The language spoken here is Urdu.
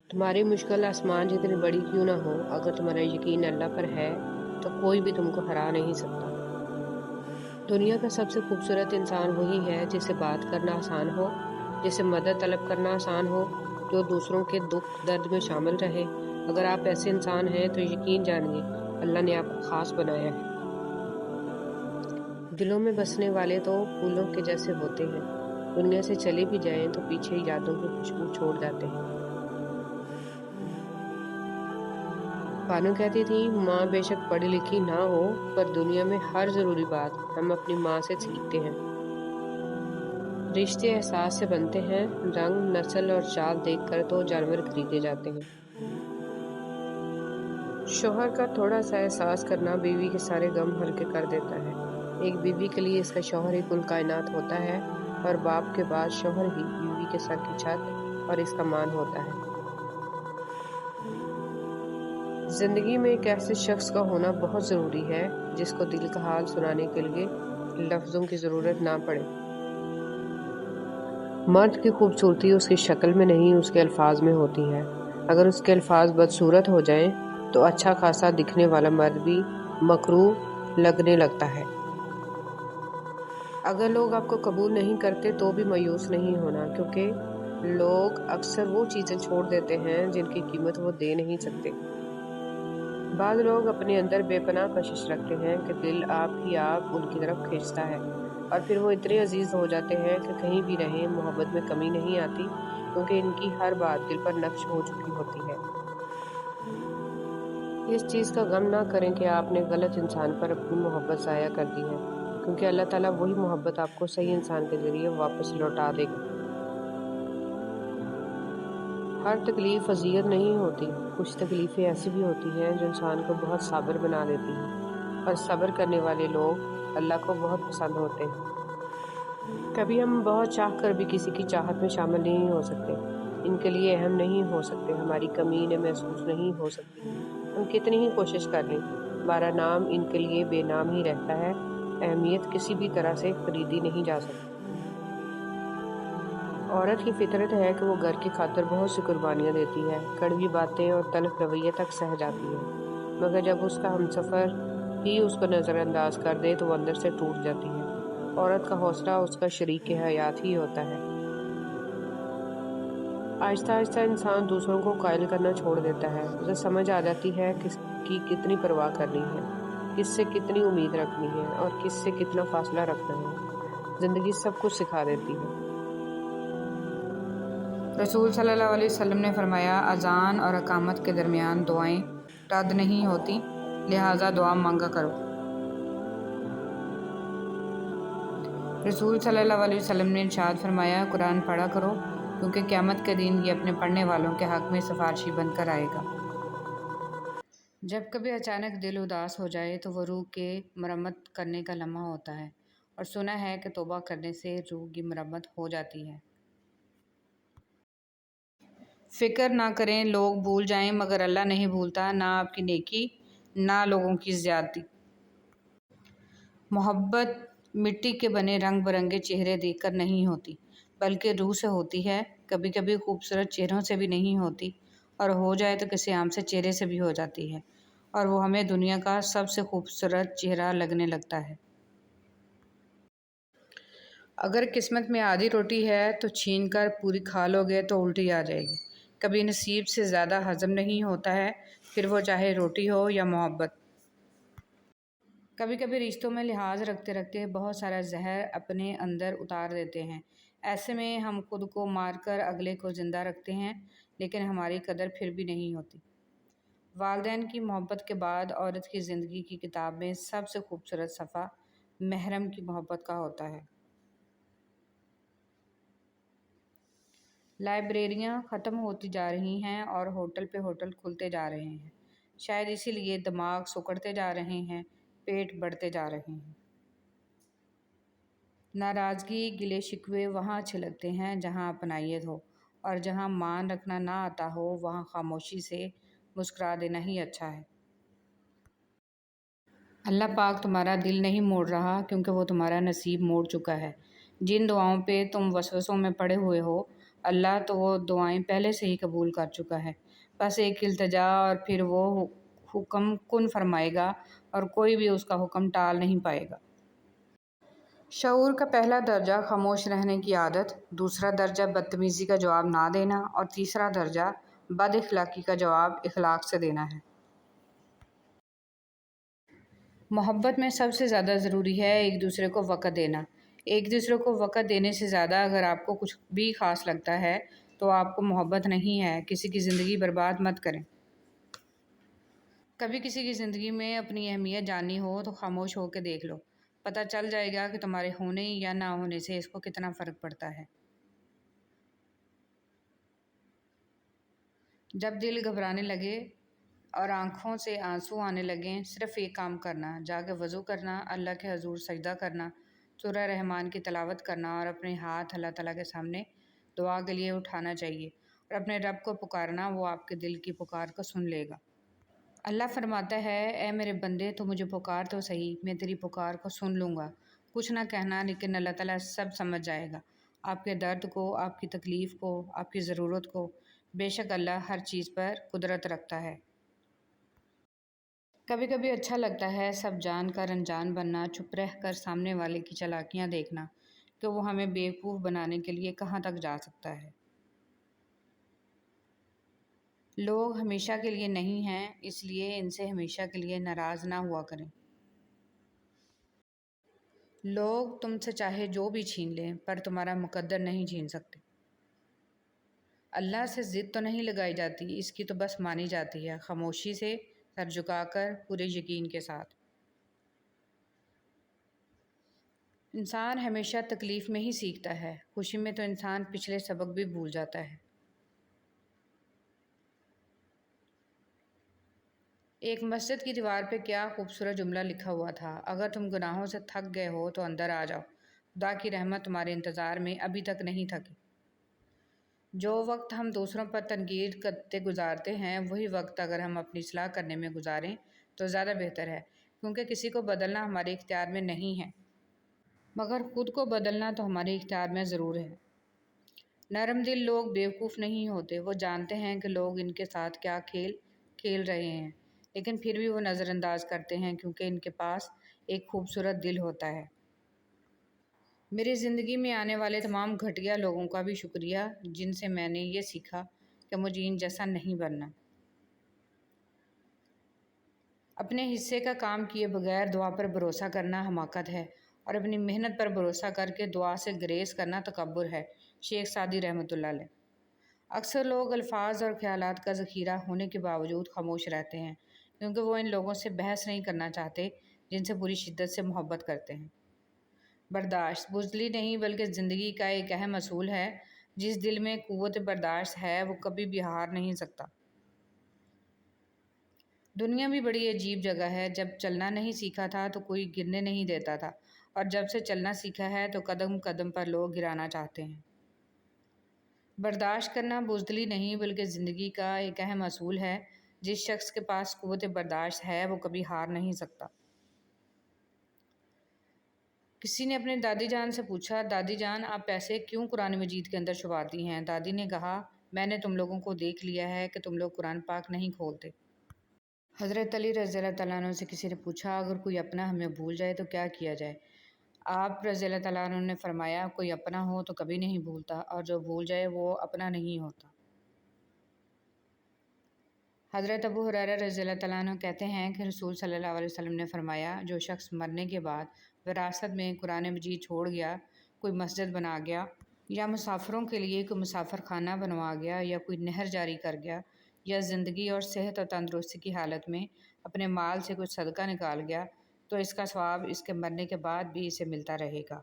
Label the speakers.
Speaker 1: تمہاری مشکل آسمان جتنی بڑی کیوں نہ ہو، اگر تمہارا یقین اللہ پر ہے تو کوئی بھی تم کو ہرا نہیں سکتا۔ دنیا کا سب سے خوبصورت انسان وہی ہے جسے بات کرنا آسان ہو، جسے مدد طلب کرنا آسان ہو، جو دوسروں کے دکھ درد میں شامل رہے۔ اگر آپ ایسے انسان ہیں تو یقین جانیے اللہ نے آپ کو خاص بنایا ہے۔ دلوں میں بسنے والے تو پھولوں کے جیسے ہوتے ہیں، دنیا سے چلے بھی جائیں تو پیچھے یادوں کی خوشبو چھوڑ جاتے ہیں۔ بانو کہتی تھی ماں بے شک پڑھی لکھی نہ ہو، پر دنیا میں ہر ضروری بات ہم اپنی ماں سے سیکھتے ہیں۔ رشتے احساس سے بنتے ہیں، رنگ نسل اور چال دیکھ کر تو جانور خریدے جاتے ہیں۔ شوہر کا تھوڑا سا احساس کرنا بیوی کے سارے غم ہلکے کر دیتا ہے۔ ایک بیوی کے لیے اس کا شوہر ہی کل کائنات ہوتا ہے، اور باپ کے بعد شوہر ہی بیوی کے سر کی چھت اور اس کا مان ہوتا ہے۔ زندگی میں ایک ایسے شخص کا ہونا بہت ضروری ہے جس کو دل کا حال سنانے کے لیے لفظوں کی ضرورت نہ پڑے۔ مرد کی خوبصورتی اس کی شکل میں نہیں، اس کے الفاظ میں ہوتی ہے۔ اگر اس کے الفاظ بدصورت ہو جائیں تو اچھا خاصا دکھنے والا مرد بھی مکروہ لگنے لگتا ہے۔ اگر لوگ آپ کو قبول نہیں کرتے تو بھی مایوس نہیں ہونا، کیونکہ لوگ اکثر وہ چیزیں چھوڑ دیتے ہیں جن کی قیمت وہ دے نہیں سکتے۔ بعض لوگ اپنے اندر بے پناہ کشش رکھتے ہیں کہ دل آپ ہی آپ ان کی طرف کھینچتا ہے، اور پھر وہ اتنے عزیز ہو جاتے ہیں کہ کہیں بھی رہیں محبت میں کمی نہیں آتی، کیونکہ ان کی ہر بات دل پر نقش ہو چکی ہوتی ہے۔ اس چیز کا غم نہ کریں کہ آپ نے غلط انسان پر اپنی محبت ضائع کر دی ہے، کیونکہ اللہ تعالیٰ وہی محبت آپ کو صحیح انسان کے ذریعے واپس لوٹا دے گا۔ ہر تکلیف اذیت نہیں ہوتی، کچھ تکلیفیں ایسی بھی ہوتی ہیں جو انسان کو بہت صابر بنا دیتی ہیں، اور صبر کرنے والے لوگ اللہ کو بہت پسند ہوتے ہیں۔ کبھی ہم بہت چاہ کر بھی کسی کی چاہت میں شامل نہیں ہو سکتے، ان کے لیے اہم نہیں ہو سکتے، ہماری کمی انہیں محسوس نہیں ہو سکتی، ہم کتنی ہی کوشش کر لیں، ہمارا نام ان کے لیے بے نام ہی رہتا ہے۔ اہمیت کسی بھی طرح سے خریدی نہیں جا سکتی۔ عورت کی فطرت ہے کہ وہ گھر کی خاطر بہت سی قربانیاں دیتی ہے، کڑوی باتیں اور تلخ رویے تک سہ جاتی ہے، مگر جب اس کا ہمسفر ہی اس کو نظر انداز کر دے تو وہ اندر سے ٹوٹ جاتی ہے۔ عورت کا حوصلہ اس کا شریک حیات ہی ہوتا ہے۔ آہستہ آہستہ انسان دوسروں کو قائل کرنا چھوڑ دیتا ہے، اسے سمجھ آ جاتی ہے کس کی کتنی پرواہ کرنی ہے، کس سے کتنی امید رکھنی ہے، اور کس سے کتنا فاصلہ رکھنا ہے۔ زندگی سب کچھ سکھا دیتی ہے۔
Speaker 2: رسول صلی اللہ علیہ وسلم نے فرمایا، اذان اور اقامت کے درمیان دعائیں رد نہیں ہوتی، لہٰذا دعا مانگا کرو۔ رسول صلی اللہ علیہ وسلم نے ارشاد فرمایا، قرآن پڑھا کرو، کیونکہ قیامت کے دن یہ اپنے پڑھنے والوں کے حق میں سفارشی بن کر آئے گا۔ جب کبھی اچانک دل اداس ہو جائے تو وہ روح کے مرمت کرنے کا لمحہ ہوتا ہے، اور سنا ہے کہ توبہ کرنے سے روح کی مرمت ہو جاتی ہے۔ فکر نہ کریں لوگ بھول جائیں، مگر اللہ نہیں بھولتا، نہ آپ کی نیکی نہ لوگوں کی زیادتی۔ محبت مٹی کے بنے رنگ برنگے چہرے دیکھ کر نہیں ہوتی، بلکہ روح سے ہوتی ہے۔ کبھی کبھی خوبصورت چہروں سے بھی نہیں ہوتی، اور ہو جائے تو کسی عام سے چہرے سے بھی ہو جاتی ہے، اور وہ ہمیں دنیا کا سب سے خوبصورت چہرہ لگنے لگتا ہے۔ اگر قسمت میں آدھی روٹی ہے تو چھین کر پوری کھا لو گے تو الٹی آ جائے گی۔ کبھی نصیب سے زیادہ ہضم نہیں ہوتا ہے، پھر وہ چاہے روٹی ہو یا محبت۔ کبھی کبھی رشتوں میں لحاظ رکھتے رکھتے بہت سارا زہر اپنے اندر اتار دیتے ہیں، ایسے میں ہم خود کو مار کر اگلے کو زندہ رکھتے ہیں، لیکن ہماری قدر پھر بھی نہیں ہوتی۔ والدین کی محبت کے بعد عورت کی زندگی کی کتاب میں سب سے خوبصورت صفحہ محرم کی محبت کا ہوتا ہے۔ لائبریریاں ختم ہوتی جا رہی ہیں اور ہوٹل پہ ہوٹل کھلتے جا رہے ہیں، شاید اسی لیے دماغ سکڑتے جا رہے ہیں، پیٹ بڑھتے جا رہے ہیں۔ ناراضگی گلے شکوے وہاں چھلکتے ہیں جہاں اپنائیت ہو، اور جہاں مان رکھنا نہ آتا ہو وہاں خاموشی سے مسکرا دینا ہی اچھا ہے۔ اللہ پاک تمہارا دل نہیں موڑ رہا، کیونکہ وہ تمہارا نصیب موڑ چکا ہے۔ جن دعاؤں پہ تم وسوسوں میں پڑے ہوئے ہو اللہ تو وہ دعائیں پہلے سے ہی قبول کر چکا ہے، بس ایک التجا اور پھر وہ حکم کن فرمائے گا اور کوئی بھی اس کا حکم ٹال نہیں پائے گا۔ شعور کا پہلا درجہ خاموش رہنے کی عادت، دوسرا درجہ بدتمیزی کا جواب نہ دینا اور تیسرا درجہ بد اخلاقی کا جواب اخلاق سے دینا ہے۔ محبت میں سب سے زیادہ ضروری ہے ایک دوسرے کو وقت دینا۔ ایک دوسرے کو وقت دینے سے زیادہ اگر آپ کو کچھ بھی خاص لگتا ہے تو آپ کو محبت نہیں ہے۔ کسی کی زندگی برباد مت کریں۔ کبھی کسی کی زندگی میں اپنی اہمیت جاننی ہو تو خاموش ہو کے دیکھ لو، پتہ چل جائے گا کہ تمہارے ہونے یا نہ ہونے سے اس کو کتنا فرق پڑتا ہے۔ جب دل گھبرانے لگے اور آنکھوں سے آنسو آنے لگیں، صرف ایک کام کرنا، جا کے وضو کرنا، اللہ کے حضور سجدہ کرنا، سورہ رحمان کی تلاوت کرنا اور اپنے ہاتھ اللہ تعالیٰ کے سامنے دعا کے لیے اٹھانا چاہیے اور اپنے رب کو پکارنا، وہ آپ کے دل کی پکار کو سن لے گا۔ اللہ فرماتا ہے، اے میرے بندے تو مجھے پکار تو صحیح، میں تیری پکار کو سن لوں گا۔ کچھ نہ کہنا لیکن اللہ تعالیٰ سب سمجھ جائے گا، آپ کے درد کو، آپ کی تکلیف کو، آپ کی ضرورت کو۔ بے شک اللہ ہر چیز پر قدرت رکھتا ہے۔ کبھی کبھی اچھا لگتا ہے سب جان کر انجان بننا، چپ رہ کر سامنے والے کی چالاکیاں دیکھنا کہ وہ ہمیں بیوقوف بنانے کے لیے کہاں تک جا سکتا ہے۔ لوگ ہمیشہ کے لیے نہیں ہیں، اس لیے ان سے ہمیشہ کے لیے ناراض نہ ہوا کریں۔ لوگ تم سے چاہے جو بھی چھین لیں پر تمہارا مقدر نہیں چھین سکتے۔ اللہ سے ضد تو نہیں لگائی جاتی، اس کی تو بس مانی جاتی ہے، خاموشی سے، سر جھکا کر، پورے یقین کے ساتھ۔ انسان ہمیشہ تکلیف میں ہی سیکھتا ہے، خوشی میں تو انسان پچھلے سبق بھی بھول جاتا ہے۔ ایک مسجد کی دیوار پہ کیا خوبصورت جملہ لکھا ہوا تھا، اگر تم گناہوں سے تھک گئے ہو تو اندر آ جاؤ، خدا کی رحمت تمہارے انتظار میں ابھی تک نہیں تھکی۔ جو وقت ہم دوسروں پر تنقید کرتے گزارتے ہیں وہی وقت اگر ہم اپنی اصلاح کرنے میں گزاریں تو زیادہ بہتر ہے، کیونکہ کسی کو بدلنا ہمارے اختیار میں نہیں ہے، مگر خود کو بدلنا تو ہمارے اختیار میں ضرور ہے۔ نرم دل لوگ بیوقوف نہیں ہوتے، وہ جانتے ہیں کہ لوگ ان کے ساتھ کیا کھیل کھیل رہے ہیں، لیکن پھر بھی وہ نظر انداز کرتے ہیں کیونکہ ان کے پاس ایک خوبصورت دل ہوتا ہے۔ میری زندگی میں آنے والے تمام گھٹیا لوگوں کا بھی شکریہ جن سے میں نے یہ سیکھا کہ مجھے ان جیسا نہیں بننا۔ اپنے حصے کا کام کیے بغیر دعا پر بھروسہ کرنا حماقت ہے اور اپنی محنت پر بھروسہ کر کے دعا سے گریز کرنا تکبر ہے۔ شیخ سعدی رحمۃ اللہ علیہ۔ اکثر لوگ الفاظ اور خیالات کا ذخیرہ ہونے کے باوجود خاموش رہتے ہیں کیونکہ وہ ان لوگوں سے بحث نہیں کرنا چاہتے جن سے پوری شدت سے محبت کرتے ہیں۔ برداشت بزدلی نہیں بلکہ زندگی کا ایک اہم اصول ہے، جس دل میں قوت برداشت ہے وہ کبھی بھی ہار نہیں سکتا۔ دنیا بھی بڑی عجیب جگہ ہے، جب چلنا نہیں سیکھا تھا تو کوئی گرنے نہیں دیتا تھا، اور جب سے چلنا سیکھا ہے تو قدم قدم پر لوگ گرانا چاہتے ہیں۔ برداشت کرنا بزدلی نہیں بلکہ زندگی کا ایک اہم اصول ہے، جس شخص کے پاس قوت برداشت ہے وہ کبھی ہار نہیں سکتا۔ کسی نے اپنے دادی جان سے پوچھا، دادی جان آپ پیسے کیوں قرآن مجید کے اندر چھپاتی ہیں؟ دادی نے کہا، میں نے تم لوگوں کو دیکھ لیا ہے کہ تم لوگ قرآن پاک نہیں کھولتے۔ حضرت علی رضی اللہ تعالیٰ عنہ سے کسی نے پوچھا، اگر کوئی اپنا ہمیں بھول جائے تو کیا کیا جائے؟ آپ رضی اللہ تعالیٰ عنہ نے فرمایا، کوئی اپنا ہو تو کبھی نہیں بھولتا، اور جو بھول جائے وہ اپنا نہیں ہوتا۔ حضرت ابو ہریرہ رضی اللہ تعالیٰ عنہ کہتے ہیں کہ رسول صلی اللہ علیہ وسلم نے فرمایا، جو شخص مرنے کے بعد وراثت میں قرآن مجید چھوڑ گیا، کوئی مسجد بنا گیا، یا مسافروں کے لیے کوئی مسافر خانہ بنوا گیا، یا کوئی نہر جاری کر گیا، یا زندگی اور صحت اور تندرستی کی حالت میں اپنے مال سے کچھ صدقہ نکال گیا، تو اس کا ثواب اس کے مرنے کے بعد بھی اسے ملتا رہے گا۔